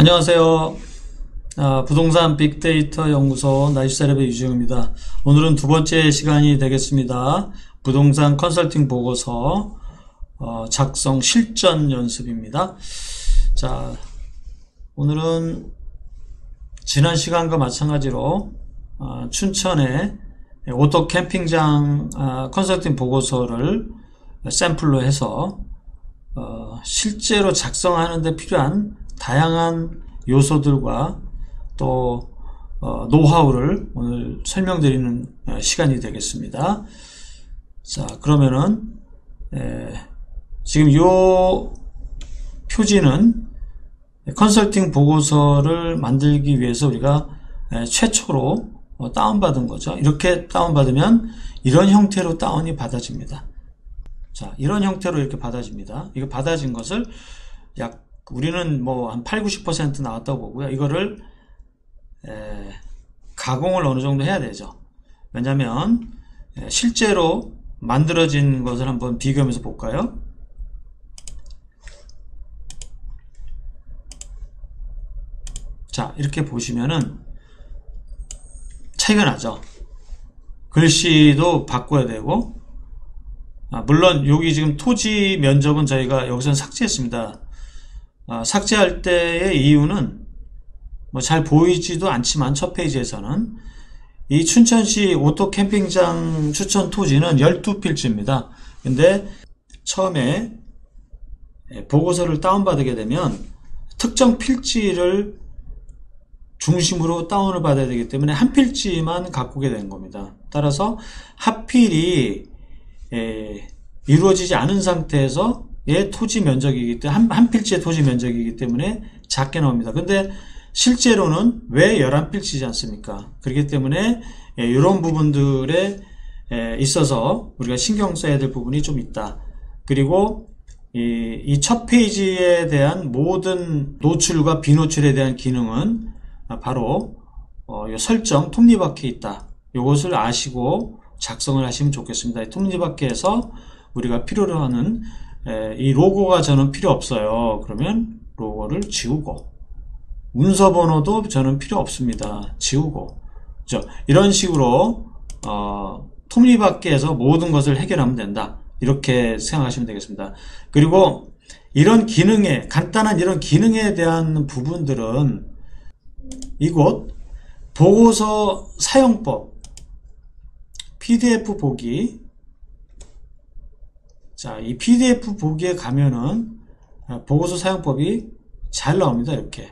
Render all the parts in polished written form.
안녕하세요. 부동산 빅데이터 연구소 나이스셀럽의 유지영입니다. 오늘은 두 번째 시간이 되겠습니다. 부동산 컨설팅 보고서 작성 실전 연습입니다. 자, 오늘은 지난 시간과 마찬가지로 춘천의 오토 캠핑장 컨설팅 보고서를 샘플로 해서 실제로 작성하는 데 필요한 다양한 요소들과 또 노하우를 오늘 설명드리는 시간이 되겠습니다. 자, 그러면은 지금 요 표지는 컨설팅 보고서를 만들기 위해서 우리가 최초로 다운받은 거죠. 이렇게 다운받으면 이런 형태로 다운이 받아집니다. 자, 이런 형태로 이렇게 받아집니다. 이거 받아진 것을 우리는 뭐 한 80-90% 나왔다고 보고요. 이거를 가공을 어느 정도 해야 되죠. 왜냐면 실제로 만들어진 것을 한번 비교하면서 볼까요? 자, 이렇게 보시면은 차이가 나죠. 글씨도 바꿔야 되고, 물론 여기 지금 토지 면적은 저희가 여기서는 삭제했습니다. 삭제할 때의 이유는 뭐 잘 보이지도 않지만 첫 페이지에서는 이 춘천시 오토 캠핑장 추천 토지는 12필지입니다. 근데 처음에 보고서를 다운받게 되면 특정 필지를 중심으로 다운을 받아야 되기 때문에 한 필지만 갖고 오게 된 겁니다. 따라서 하필이 이루어지지 않은 상태에서 토지 면적이기 때문에 한 필지의 토지 면적이기 때문에 작게 나옵니다. 근데 실제로는 왜 11필지지 않습니까? 그렇기 때문에 이런 부분들에 있어서 우리가 신경 써야 될 부분이 좀 있다. 그리고 이 첫 페이지에 대한 모든 노출과 비노출에 대한 기능은 바로 이 설정 톱니바퀴에 있다. 이것을 아시고 작성을 하시면 좋겠습니다. 이 톱니바퀴에서 우리가 필요로 하는 이 로고가 저는 필요 없어요. 그러면 로고를 지우고, 문서 번호도 저는 필요 없습니다. 지우고, 이런 식으로 톱니바퀴에서 모든 것을 해결하면 된다. 이렇게 생각하시면 되겠습니다. 그리고 이런 기능에, 간단한 이런 기능에 대한 부분들은 이곳 보고서 사용법 PDF 보기, 자, 이 PDF 보기에 가면은 보고서 사용법이 잘 나옵니다. 이렇게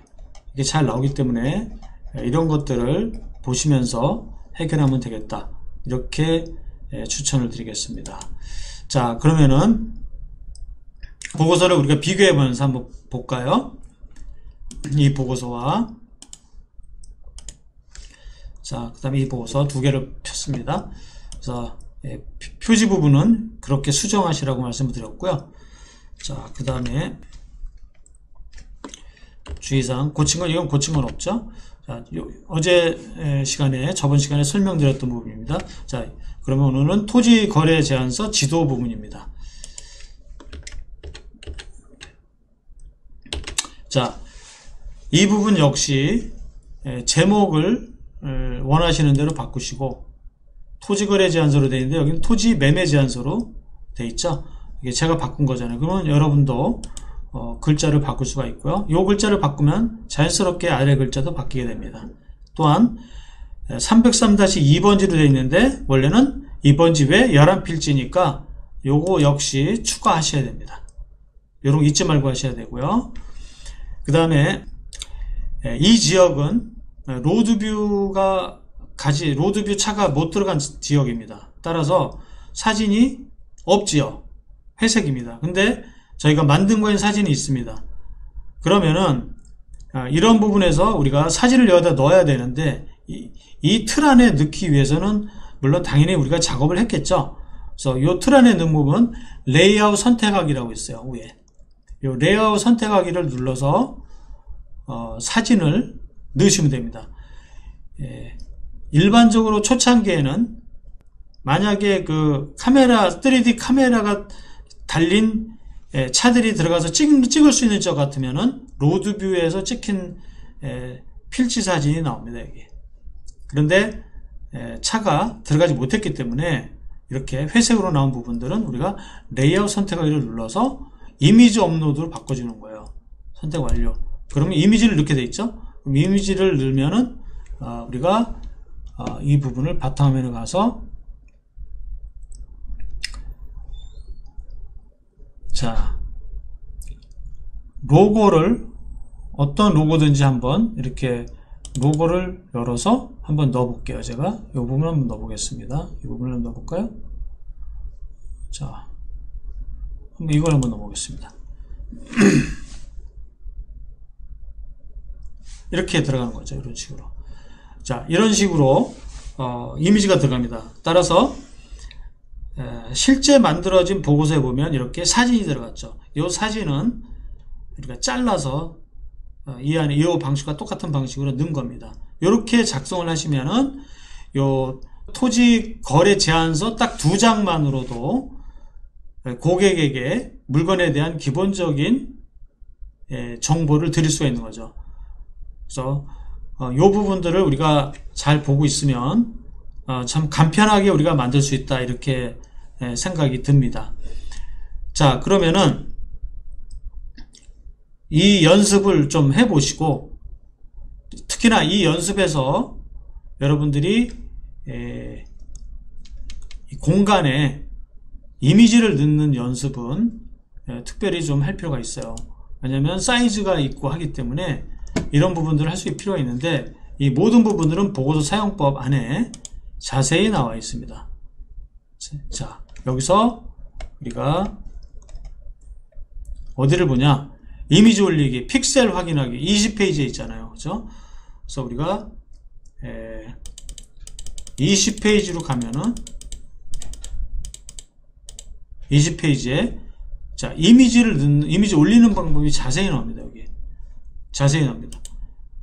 잘 나오기 때문에 이런 것들을 보시면서 해결하면 되겠다. 이렇게 추천을 드리겠습니다. 자, 그러면은 보고서를 우리가 비교해 보면서 한번 볼까요? 이 보고서와, 자, 그 다음에 이 보고서 두 개를 폈습니다. 그래서 표지 부분은 그렇게 수정하시라고 말씀을 드렸고요. 자, 그 다음에 주의사항, 고친 건, 이건 고친 건 없죠. 자, 어제 시간에, 저번 시간에 설명드렸던 부분입니다. 자, 그러면 오늘은 토지 거래 제한서 지도 부분입니다. 자, 이 부분 역시 제목을 원하시는 대로 바꾸시고, 토지거래 제한서로 되어 있는데 여기는 토지 매매 제한서로 되어 있죠. 이게 제가 바꾼 거잖아요. 그러면 여러분도 글자를 바꿀 수가 있고요. 이 글자를 바꾸면 자연스럽게 아래 글자도 바뀌게 됩니다. 또한 303-2번지로 되어 있는데 원래는 2번지 외 11필지니까 요거 역시 추가하셔야 됩니다. 요런 거 잊지 말고 하셔야 되고요. 그 다음에 이 지역은 로드뷰 차가 못 들어간 지역입니다. 따라서 사진이 없지요. 회색입니다. 근데 저희가 만든 거엔 사진이 있습니다. 그러면은 이런 부분에서 우리가 사진을 여기다 넣어야 되는데 이 틀 안에 넣기 위해서는 물론 당연히 우리가 작업을 했겠죠. 그래서 이 틀 안에 넣는 부분 레이아웃 선택하기라고 있어요. 위에 이 레이아웃 선택하기를 눌러서 사진을 넣으시면 됩니다. 일반적으로 초창기에는 만약에 그 카메라, 3D 카메라가 달린 차들이 들어가서 찍을 수 있는 것 같으면은 로드뷰에서 찍힌 필지 사진이 나옵니다. 여기. 그런데 차가 들어가지 못했기 때문에 이렇게 회색으로 나온 부분들은 우리가 레이아웃 선택하기를 눌러서 이미지 업로드로 바꿔주는 거예요. 선택 완료. 그러면 이미지를 넣게 돼 있죠. 그럼 이미지를 넣으면은 우리가 이 부분을 바탕화면에 가서 자 로고를 어떤 로고든지 한번 이렇게 로고를 열어서 한번 넣어볼게요. 제가 이 부분 한번 넣어보겠습니다. 이 부분을 한번 넣어볼까요? 자, 한번 이걸 한번 넣어보겠습니다. 이렇게 들어가는 거죠. 이런 식으로. 자, 이런 식으로 이미지가 들어갑니다. 따라서 실제 만들어진 보고서에 보면 이렇게 사진이 들어갔죠. 이 사진은 우리가 잘라서 이 안에 이 방식과 똑같은 방식으로 넣은 겁니다. 이렇게 작성을 하시면은 요 토지 거래 제안서 딱 2장만으로도 고객에게 물건에 대한 기본적인 정보를 드릴 수가 있는 거죠. 그래서 요 부분들을 우리가 잘 보고 있으면 참 간편하게 우리가 만들 수 있다 이렇게 생각이 듭니다. 자, 그러면은 이 연습을 좀 해보시고 특히나 이 연습에서 여러분들이 이 공간에 이미지를 넣는 연습은 특별히 좀 할 필요가 있어요. 왜냐하면 사이즈가 있고 하기 때문에 이런 부분들을 할 수 있을 필요가 있는데 이 모든 부분들은 보고서 사용법 안에 자세히 나와 있습니다. 자, 여기서 우리가 어디를 보냐? 이미지 올리기, 픽셀 확인하기 20페이지에 있잖아요. 그죠? 그래서 우리가 20페이지로 가면은 20페이지에 자, 이미지 올리는 방법이 자세히 나옵니다. 여기. 자세히 나옵니다.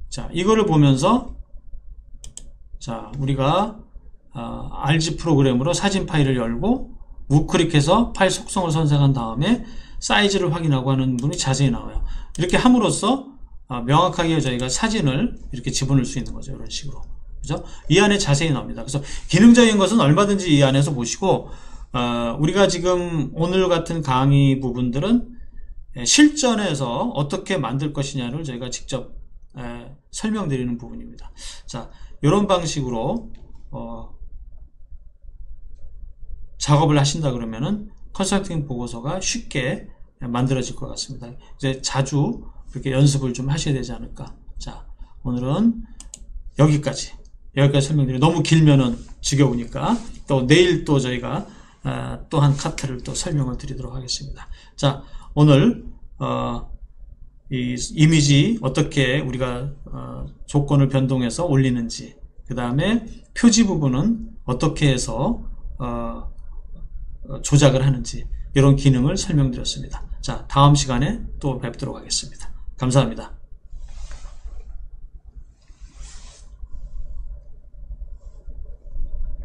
자, 이거를 보면서 자, 우리가 RG 프로그램으로 사진 파일을 열고 우클릭해서 파일 속성을 선택한 다음에 사이즈를 확인하고 하는 부분이 자세히 나와요. 이렇게 함으로써 명확하게 저희가 사진을 이렇게 집어넣을 수 있는 거죠. 이런 식으로. 그죠? 이 안에 자세히 나옵니다. 그래서 기능적인 것은 얼마든지 이 안에서 보시고 우리가 지금 오늘 같은 강의 부분들은 실전에서 어떻게 만들 것이냐를 저희가 직접 설명드리는 부분입니다. 자, 이런 방식으로 작업을 하신다 그러면은 컨설팅 보고서가 쉽게 만들어질 것 같습니다. 이제 자주 그렇게 연습을 좀 하셔야 되지 않을까. 자, 오늘은 여기까지 설명드리고 너무 길면은 지겨우니까 또 내일 또 저희가 또 한 카트를 또 설명을 드리도록 하겠습니다. 자, 오늘 이 이미지 어떻게 우리가 조건을 변동해서 올리는지, 그 다음에 표지 부분은 어떻게 해서 조작을 하는지 이런 기능을 설명드렸습니다. 자, 다음 시간에 또 뵙도록 하겠습니다. 감사합니다.